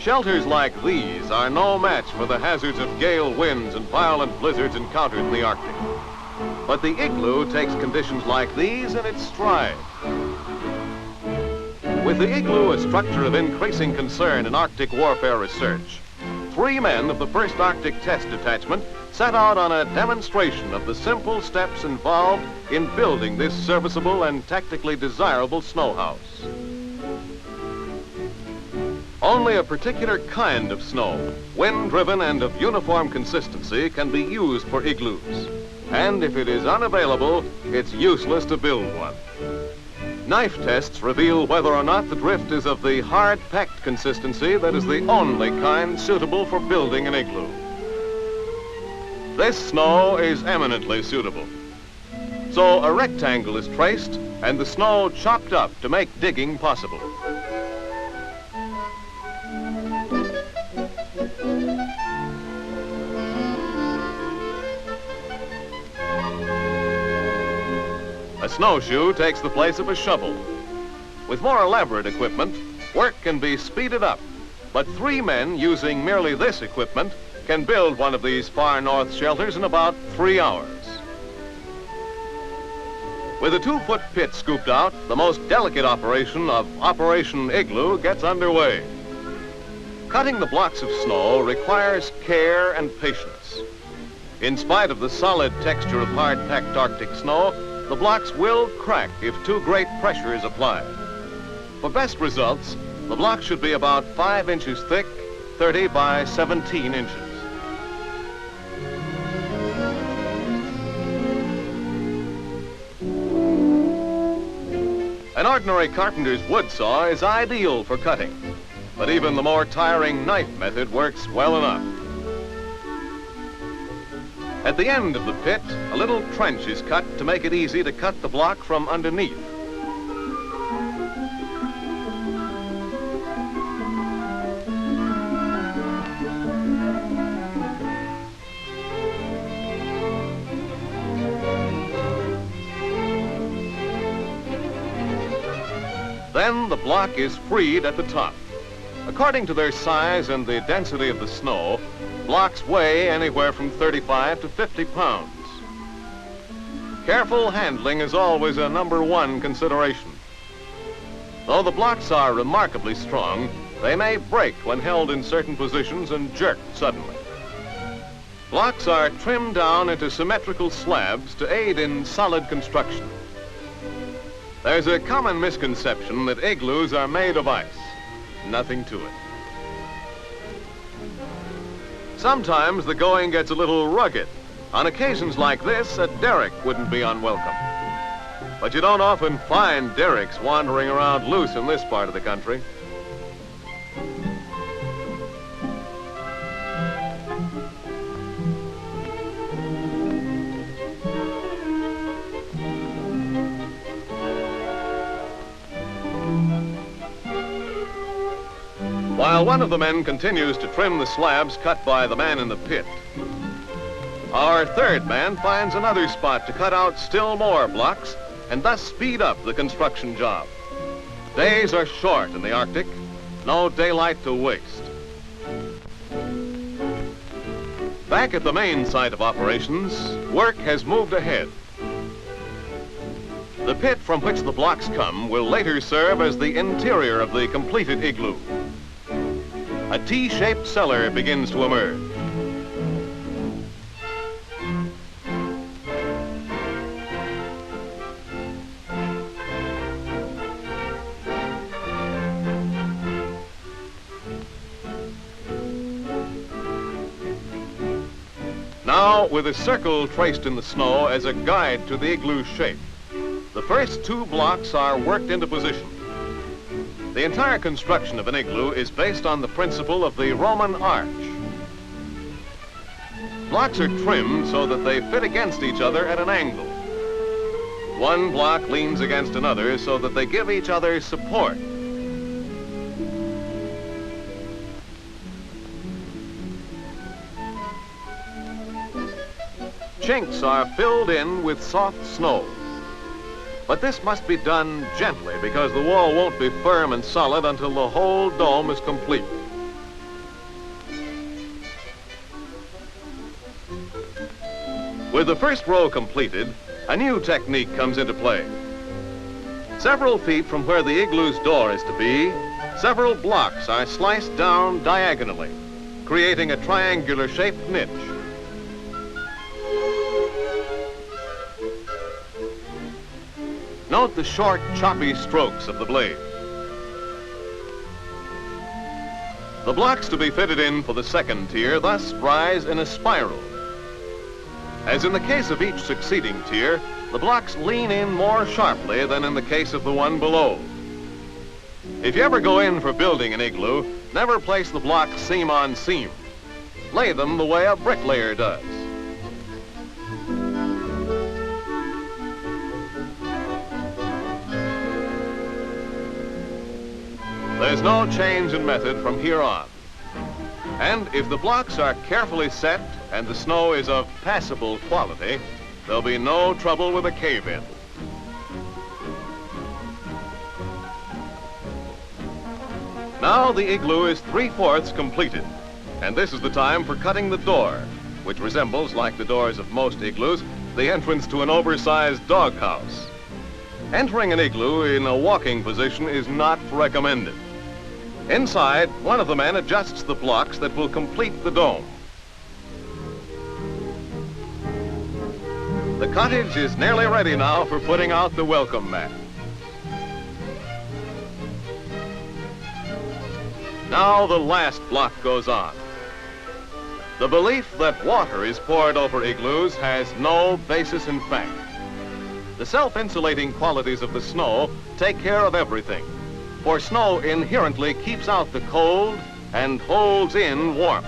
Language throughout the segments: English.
Shelters like these are no match for the hazards of gale winds and violent blizzards encountered in the Arctic. But the Igloo takes conditions like these in its stride. With the Igloo a structure of increasing concern in Arctic warfare research, 3 men of the 1st Arctic Test Detachment set out on a demonstration of the simple steps involved in building this serviceable and technically desirable snow house. Only a particular kind of snow, wind-driven and of uniform consistency, can be used for igloos. And if it is unavailable, it's useless to build one. Knife tests reveal whether or not the drift is of the hard-packed consistency that is the only kind suitable for building an igloo. This snow is eminently suitable. So a rectangle is traced and the snow chopped up to make digging possible. A snowshoe takes the place of a shovel. With more elaborate equipment, work can be speeded up, but 3 men using merely this equipment can build one of these far north shelters in about 3 hours. With a 2-foot pit scooped out, the most delicate operation of Operation Igloo gets underway. Cutting the blocks of snow requires care and patience. In spite of the solid texture of hard-packed Arctic snow, the blocks will crack if too great pressure is applied. For best results, the block should be about 5 inches thick, 30 by 17 inches. An ordinary carpenter's wood saw is ideal for cutting, but even the more tiring knife method works well enough. At the end of the pit, a little trench is cut to make it easy to cut the block from underneath. Then the block is freed at the top. According to their size and the density of the snow, blocks weigh anywhere from 35 to 50 pounds. Careful handling is always a #1 consideration. Though the blocks are remarkably strong, they may break when held in certain positions and jerked suddenly. Blocks are trimmed down into symmetrical slabs to aid in solid construction. There's a common misconception that igloos are made of ice. Nothing to it. Sometimes the going gets a little rugged. On occasions like this, a derrick wouldn't be unwelcome. But you don't often find derricks wandering around loose in this part of the country. While one of the men continues to trim the slabs cut by the man in the pit, our 3rd man finds another spot to cut out still more blocks and thus speed up the construction job. Days are short in the Arctic, no daylight to waste. Back at the main site of operations, work has moved ahead. The pit from which the blocks come will later serve as the interior of the completed igloo. A T-shaped cellar begins to emerge. Now, with a circle traced in the snow as a guide to the igloo shape, the first 2 blocks are worked into position. The entire construction of an igloo is based on the principle of the Roman arch. Blocks are trimmed so that they fit against each other at an angle. One block leans against another so that they give each other support. Chinks are filled in with soft snow. But this must be done gently because the wall won't be firm and solid until the whole dome is complete. With the first row completed, a new technique comes into play. Several feet from where the igloo's door is to be, several blocks are sliced down diagonally, creating a triangular-shaped niche. Note the short, choppy strokes of the blade. The blocks to be fitted in for the second tier thus rise in a spiral. As in the case of each succeeding tier, the blocks lean in more sharply than in the case of the one below. If you ever go in for building an igloo, never place the blocks seam on seam. Lay them the way a bricklayer does. There's no change in method from here on. And if the blocks are carefully set and the snow is of passable quality, there'll be no trouble with a cave-in. Now the igloo is 3/4 completed, and this is the time for cutting the door, which resembles, like the doors of most igloos, the entrance to an oversized doghouse. Entering an igloo in a walking position is not recommended. Inside, one of the men adjusts the blocks that will complete the dome. The cottage is nearly ready now for putting out the welcome mat. Now the last block goes on. The belief that water is poured over igloos has no basis in fact. The self-insulating qualities of the snow take care of everything, for snow inherently keeps out the cold and holds in warmth.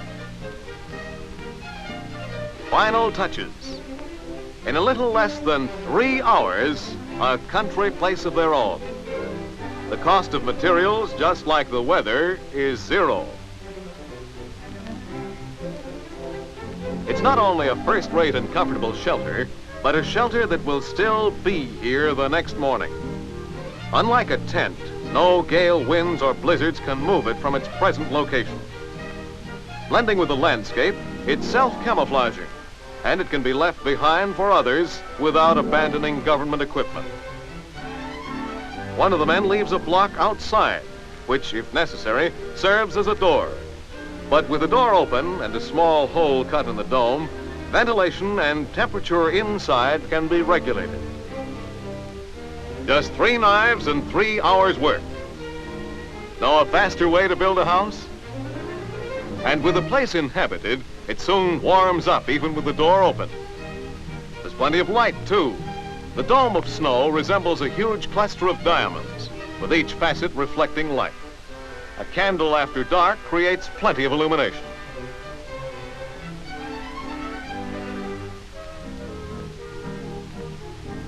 Final touches. In a little less than 3 hours, a country place of their own. The cost of materials, just like the weather, is zero. It's not only a first-rate and comfortable shelter, but a shelter that will still be here the next morning. Unlike a tent, no gale winds or blizzards can move it from its present location. Blending with the landscape, it's self-camouflaging, and it can be left behind for others without abandoning government equipment. One of the men leaves a block outside, which, if necessary, serves as a door. But with the door open and a small hole cut in the dome, ventilation and temperature inside can be regulated. Just 3 knives and 3 hours' work. Know a faster way to build a house? And with the place inhabited, it soon warms up even with the door open. There's plenty of light, too. The dome of snow resembles a huge cluster of diamonds, with each facet reflecting light. A candle after dark creates plenty of illumination.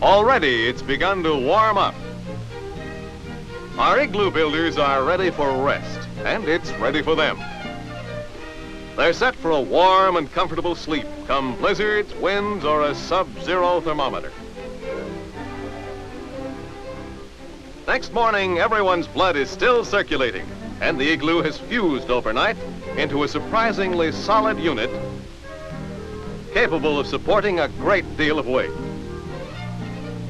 Already it's begun to warm up. Our igloo builders are ready for rest, and it's ready for them. They're set for a warm and comfortable sleep, come blizzards, winds, or a sub-zero thermometer. Next morning, everyone's blood is still circulating, and the igloo has fused overnight into a surprisingly solid unit capable of supporting a great deal of weight.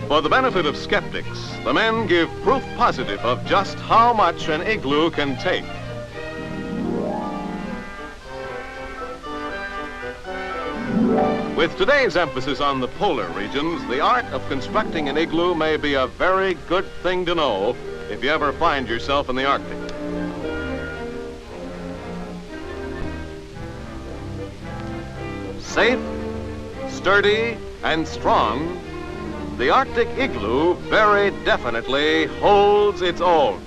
For the benefit of skeptics, the men give proof positive of just how much an igloo can take. With today's emphasis on the polar regions, the art of constructing an igloo may be a very good thing to know if you ever find yourself in the Arctic. Safe, sturdy, and strong, the Arctic igloo very definitely holds its own.